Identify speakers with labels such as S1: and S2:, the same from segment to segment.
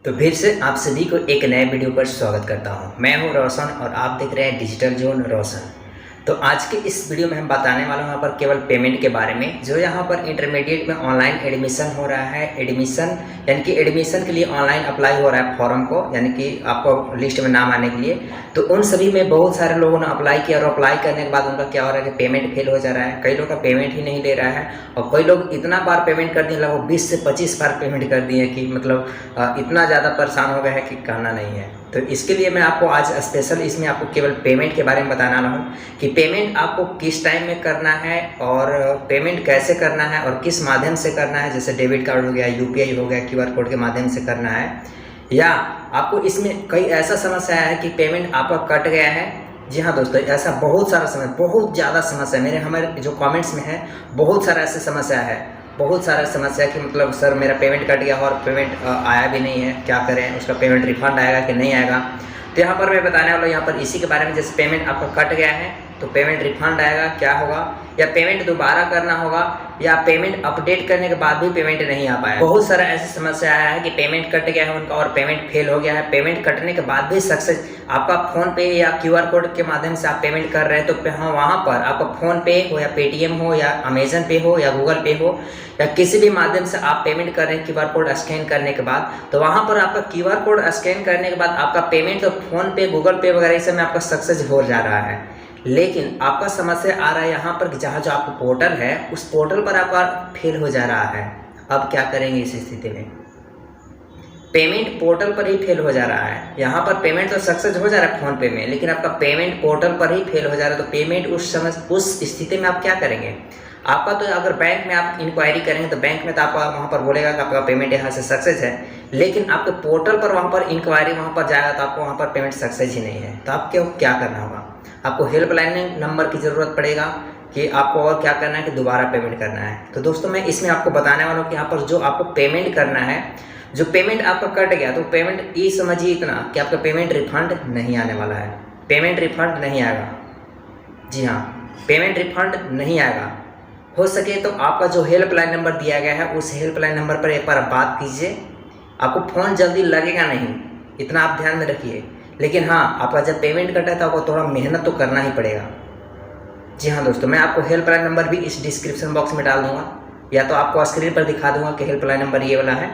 S1: तो फिर से आप सभी को एक नए वीडियो पर स्वागत करता हूं। मैं हूं रोशन और आप देख रहे हैं डिजिटल जोन रोशन। तो आज के इस वीडियो में हम बताने वाला हूं यहाँ पर केवल पेमेंट के बारे में। जो यहाँ पर इंटरमीडिएट में ऑनलाइन एडमिशन हो रहा है, एडमिशन यानी कि एडमिशन के लिए ऑनलाइन अप्लाई हो रहा है फॉर्म को, यानी कि आपको लिस्ट में नाम आने के लिए। तो उन सभी में बहुत सारे लोगों ने अप्लाई किया और अप्लाई करने के बाद उनका क्या हो रहा है कि पेमेंट फेल हो जा रहा है। कई लोग का पेमेंट ही नहीं ले रहा है और कई लोग इतना बार पेमेंट कर दिए, लगभग 20 से 25 बार पेमेंट कर दिए कि मतलब इतना ज़्यादा परेशान हो गए हैं कि कहना नहीं है। तो इसके लिए मैं आपको आज स्पेशल इसमें आपको केवल पेमेंट के बारे में बताना रहा हूँ कि पेमेंट आपको किस टाइम में करना है और पेमेंट कैसे करना है और किस माध्यम से करना है। जैसे डेबिट कार्ड हो गया, यूपीआई हो गया, क्यूआर कोड के माध्यम से करना है, या आपको इसमें कई ऐसा समस्या है कि पेमेंट आपका कट गया है। जी हाँ दोस्तों, ऐसा बहुत सारा समय, बहुत ज़्यादा समस्या हमारे जो कमेंट्स में है, बहुत सारा ऐसे समस्या है, बहुत सारा समस्या कि मतलब सर मेरा पेमेंट कट गया और पेमेंट आया भी नहीं है, क्या करें, उसका पेमेंट रिफंड आएगा कि नहीं आएगा। तो यहाँ पर मैं बताने वाला हूँ यहाँ पर इसी के बारे में। जैसे पेमेंट आपका कट गया है तो पेमेंट रिफंड आएगा, क्या होगा, या पेमेंट दोबारा करना होगा, या पेमेंट अपडेट करने के बाद भी पेमेंट नहीं आ पाया। बहुत सारा ऐसी समस्या आया है कि पेमेंट कट गया है उनका और पेमेंट फेल हो गया है। पेमेंट कटने के बाद भी सक्सेस, आपका फोन पे या क्यूआर कोड के माध्यम से आप पेमेंट कर रहे हैं तो हाँ वहाँ पर आपका फोन पे हो या पेटीएम हो या अमेजन पे हो या गूगल पे हो या किसी भी माध्यम से आप पेमेंट कर रहे हैं क्यूआर कोड स्कैन करने के बाद, तो वहाँ पर आपका क्यूआर कोड स्कैन करने के बाद आपका पेमेंट तो फोन पे, गूगल पे वगैरह सब में आपका सक्सेस हो जा रहा है। लेकिन आपका समस्या आ रहा है यहाँ पर कि जहाँ जो आपका पोर्टल है उस पोर्टल पर आपका फेल हो जा रहा है। अब क्या करेंगे इस स्थिति में? पेमेंट पोर्टल पर ही फेल हो जा रहा है। यहाँ पर पेमेंट तो सक्सेस हो जा रहा है फोन पे में, लेकिन आपका पेमेंट पोर्टल पर ही फेल हो जा रहा है। तो पेमेंट उस स्थिति में आप क्या करेंगे? आपका तो अगर बैंक में आप इंक्वायरी करेंगे तो बैंक में तो आपका वहाँ पर बोलेगा कि आपका पेमेंट यहाँ से सक्सेस है, लेकिन आपके पोर्टल पर वहाँ पर इंक्वायरी वहाँ पर जाएगा तो आपको वहाँ पर पेमेंट सक्सेस ही नहीं है। तो आपको क्या करना होगा? आपको हेल्पलाइन नंबर की ज़रूरत पड़ेगा कि आपको और क्या करना है कि दोबारा पेमेंट करना है। तो दोस्तों मैं इसमें आपको बताने वाला हूँ कि यहाँ पर जो आपको पेमेंट करना है, जो पेमेंट आपका कट गया तो पेमेंट ये समझिए इतना कि आपका पेमेंट रिफंड नहीं आने वाला है। पेमेंट रिफंड नहीं आएगा। जी हाँ, पेमेंट रिफंड नहीं आएगा। हो सके तो आपका जो हेल्पलाइन नंबर दिया गया है उस हेल्पलाइन नंबर पर एक बार बात कीजिए। आपको फ़ोन जल्दी लगेगा नहीं, इतना आप ध्यान में रखिए। लेकिन हाँ, आपका जब पेमेंट कटा है तो आपको थोड़ा मेहनत तो करना ही पड़ेगा। जी हाँ दोस्तों, मैं आपको हेल्पलाइन नंबर भी इस डिस्क्रिप्शन बॉक्स में डाल दूंगा, या तो आपको स्क्रीन पर दिखा दूंगा कि हेल्पलाइन नंबर ये वाला है।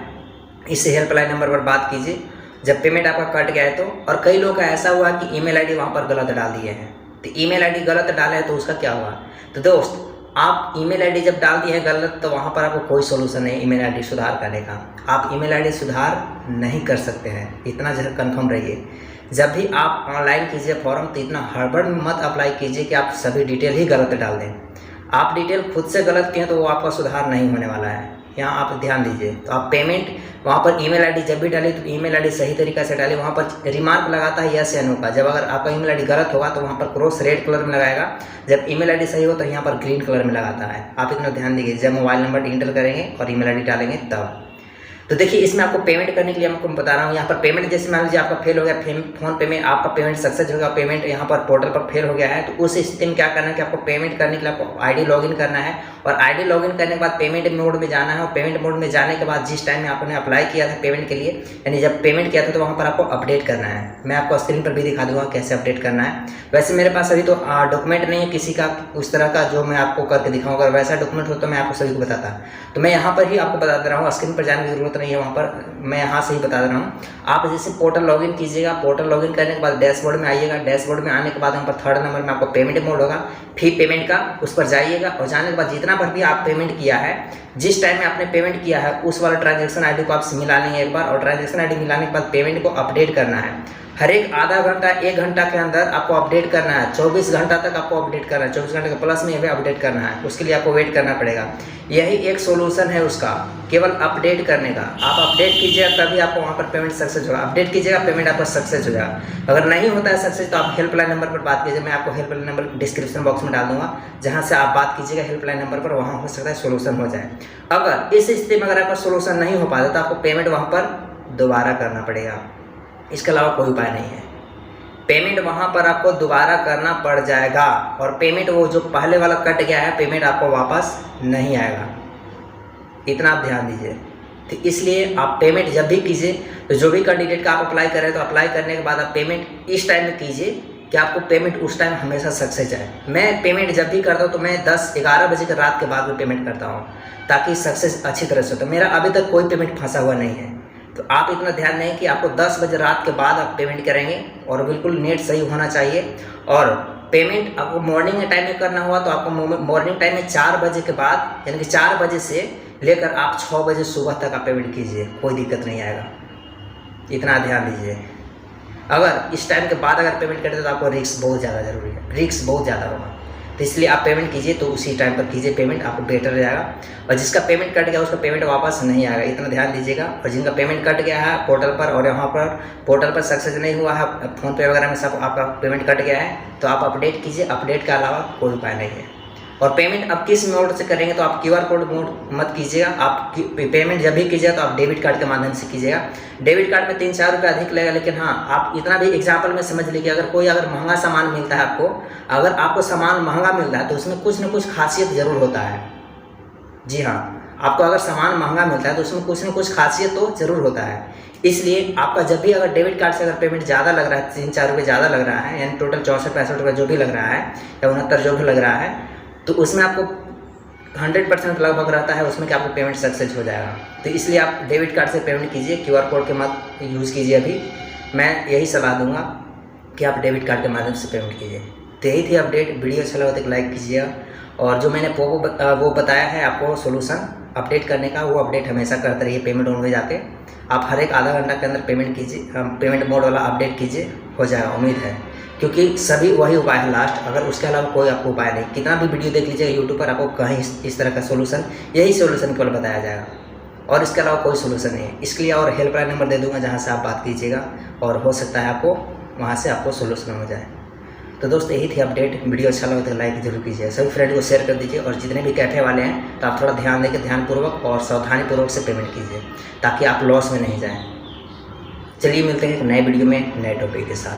S1: इस हेल्पलाइन नंबर पर बात कीजिए जब पेमेंट आपका कट गया है तो। और कई लोग का ऐसा हुआ कि ईमेल आईडी वहाँ पर गलत डाल दिए हैं। तो ईमेल आईडी गलत डाले हैं तो उसका क्या हुआ? तो दोस्त, आप ईमेल आईडी जब डाल दिए हैं गलत तो वहाँ पर आपको कोई सोल्यूशन नहीं ईमेल आईडी सुधार करने का। आप ईमेल आईडी सुधार नहीं कर सकते हैं, इतना जरूर कन्फर्म रहिए। जब भी आप ऑनलाइन कीजिए फॉर्म तो इतना हड़बड़ में मत अप्लाई कीजिए कि आप सभी डिटेल ही गलत डाल दें। आप डिटेल खुद से गलत किए तो वो आपका सुधार नहीं होने वाला है, यहाँ आप ध्यान दीजिए। तो आप पेमेंट वहाँ पर ईमेल आईडी जब भी डालिए तो ईमेल आईडी सही तरीक़ा से डालिए। वहाँ पर रिमार्क लगाता है यस या नो का। जब अगर आपका ईमेल आईडी गलत होगा तो वहाँ पर क्रॉस रेड कलर में लगाएगा, जब ईमेल आईडी सही हो तो यहाँ पर ग्रीन कलर में लगाता है। आप इतना ध्यान दीजिए जब मोबाइल नंबर इंटर करेंगे और ईमेल आईडी डालेंगे तब। तो देखिए इसमें आपको पेमेंट करने के लिए आपको बता रहा हूँ। यहाँ पर पेमेंट जैसे मान लीजिए आपका फेल हो गया, फोन पे में आपका पेमेंट सक्सेस हो गया, पेमेंट यहाँ पर पोर्टल पर फेल हो गया है, तो उस स्थिति में क्या करना है कि आपको पेमेंट करने के लिए आपको आईडी लॉगिन करना है। और आईडी लॉगिन करने के बाद पेमेंट मोड में जाना है। और पेमेंट मोड में जाने के बाद जिस टाइम में आपने अप्लाई किया था पेमेंट के लिए, यानी जब पेमेंट किया था तो वहाँ पर आपको अपडेट करना है। मैं आपको स्क्रीन पर भी दिखा दूँगा कैसे अपडेट करना है। वैसे मेरे पास अभी तो डॉक्यूमेंट नहीं है किसी का उस तरह का जो मैं आपको करके दिखाऊंगा। अगर वैसा डॉक्यूमेंट हो तो मैं आपको सभी को बताता। तो मैं यहाँ पर ही आपको बता दे रहा हूँ, स्क्रीन पर जाने की जरूरत नहीं है, वहाँ पर मैं यहाँ से ही बता दे रहा हूँ। आप जैसे पोर्टल लॉगिन कीजिएगा, पोर्टल लॉगिन करने के बाद डैशबोर्ड में आइएगा। डैशबोर्ड में आने के बाद यहाँ पर थर्ड नंबर में आपको पेमेंट मोड होगा, फी पेमेंट का, उस पर जाइएगा। और जाने के बाद जितना पर भी आप पेमेंट किया है, जिस टाइम में आपने पेमेंट किया है उस वाला ट्रांजेक्शन आईडी को आप मिला लेंगे एक बार। और ट्रांजेक्शन आईडी मिलाने के बाद पेमेंट को अपडेट करना है। हर एक आधा घंटा 1 घंटा के अंदर आपको अपडेट करना है। 24 घंटा तक आपको अपडेट करना है, 24 घंटे के प्लस में अपडेट करना है। उसके लिए आपको वेट करना पड़ेगा। यही एक सोल्यूशन है उसका, केवल अपडेट करने का। आप अपडेट कीजिएगा तभी आपको वहाँ पर पेमेंट सक्सेस होगा। अपडेट कीजिएगा, पेमेंट आपका सक्सेस हो जाएगा। अगर नहीं होता है सक्सेस तो आप हेल्पलाइन नंबर पर बात कीजिए। मैं आपको हेल्पलाइन नंबर डिस्क्रिप्शन बॉक्स में डाल दूंगा, जहाँ से आप बात कीजिएगा हेल्पलाइन नंबर पर। वहाँ हो सकता है सोल्यूशन हो जाए। अगर इस स्थिति में अगर आपका सोल्यूशन नहीं हो पाता तो आपको पेमेंट वहाँ पर दोबारा करना पड़ेगा। इसके अलावा कोई उपाय नहीं है। पेमेंट वहाँ पर आपको दोबारा करना पड़ जाएगा। और पेमेंट वो जो पहले वाला कट गया है पेमेंट आपको वापस नहीं आएगा, इतना आप ध्यान दीजिए। तो इसलिए आप पेमेंट जब भी कीजिए तो जो भी कैंडिडेट का आप अप्लाई करें तो अप्लाई करने के बाद आप पेमेंट इस टाइम में कीजिए कि आपको पेमेंट उस टाइम हमेशा सक्सेस आए। मैं पेमेंट जब भी करता हूँ तो मैं 10-11 बजे के रात के बाद में पेमेंट करता हूँ ताकि सक्सेस अच्छी तरह से हो। तो मेरा अभी तक कोई पेमेंट फंसा हुआ नहीं है। तो आप इतना ध्यान दें कि आपको 10 बजे रात के बाद आप पेमेंट करेंगे और बिल्कुल नेट सही होना चाहिए। और पेमेंट आपको मॉर्निंग के टाइम में करना हुआ तो आपको मॉर्निंग टाइम में 4 बजे के बाद यानी कि 4 बजे से लेकर आप 6 बजे सुबह तक आप पेमेंट कीजिए, कोई दिक्कत नहीं आएगा। इतना ध्यान दीजिए। अगर इस टाइम के बाद अगर पेमेंट करते तो आपको रिस्क बहुत ज़्यादा जरूरी है, रिस्क बहुत ज़्यादा होगा। तो इसलिए आप पेमेंट कीजिए तो उसी टाइम पर कीजिए पेमेंट, आपको बेटर रहेगा। और जिसका पेमेंट कट गया उसका पेमेंट वापस नहीं आएगा, इतना ध्यान दीजिएगा। और जिनका पेमेंट कट गया है पोर्टल पर और यहाँ पर पोर्टल पर सक्सेस नहीं हुआ है, फ़ोनपे वगैरह में सब आपका पेमेंट कट गया है, तो आप अपडेट कीजिए। अपडेट के अलावा कोई उपाय नहीं है। और पेमेंट अब किस मोड से करेंगे तो आप QR कोड मोड मत कीजिएगा। आप पेमेंट जब भी कीजिएगा तो आप डेबिट कार्ड के माध्यम से कीजिएगा। डेबिट कार्ड में 3-4 रुपये अधिक लगेगा, लेकिन हाँ आप इतना भी एग्जाम्पल में समझ लीजिए, अगर महंगा सामान मिलता है आपको, अगर आपको सामान महंगा मिलता है तो उसमें कुछ न कुछ खासियत ज़रूर होता है। जी हाँ, आपको अगर सामान महंगा मिलता है तो उसमें कुछ न कुछ खासियत तो ज़रूर होता है। इसलिए आपका जब भी अगर डेबिट कार्ड से अगर पेमेंट ज़्यादा लग रहा है, 3-4 रुपये ज़्यादा लग रहा है, यानी टोटल 64-65 रुपये जो भी लग रहा है या 69 जो भी लग रहा है, तो उसमें आपको 100% लगभग रहता है उसमें कि आपको पेमेंट सक्सेस हो जाएगा। तो इसलिए आप डेबिट कार्ड से पेमेंट कीजिए, QR कोड के मत यूज़ कीजिए। अभी मैं यही सलाह दूंगा कि आप डेबिट कार्ड के माध्यम से पेमेंट कीजिए। तो यही थी अपडेट। वीडियो अच्छा लगा तो लाइक कीजिएगा। और जो मैंने वो बताया है आपको सोल्यूशन अपडेट करने का, वो अपडेट हमेशा करते रहिए। पेमेंट मोड में जाके आप हर एक आधा घंटा के अंदर पेमेंट कीजिए, पेमेंट मोड वाला अपडेट कीजिए, हो जाएगा, उम्मीद है। क्योंकि सभी वही उपाय है लास्ट, अगर उसके अलावा कोई आपको उपाय नहीं। कितना भी वीडियो देख लीजिएगा यूट्यूब पर, आपको कहीं इस तरह का सोल्यूशन, यही सोल्यूशन केवल बताया जाएगा और इसके अलावा कोई सोल्यूशन नहीं है। इसके लिए और हेल्पलाइन नंबर दे दूंगा जहां से आप बात कीजिएगा और हो सकता है आपको वहां से आपको सोल्यूशन हो जाए। तो दोस्त यही थी अपडेट। वीडियो अच्छा लगा तो लाइक जरूर कीजिए, सभी फ्रेंड को शेयर कर दीजिए। और जितने भी कैफे वाले हैं तो आप थोड़ा ध्यान देकर ध्यानपूर्वक और सावधानीपूर्वक से पेमेंट कीजिए ताकि आप लॉस में नहीं जाएँ। चलिए मिलते हैं एक नए वीडियो में नए टॉपिक के साथ।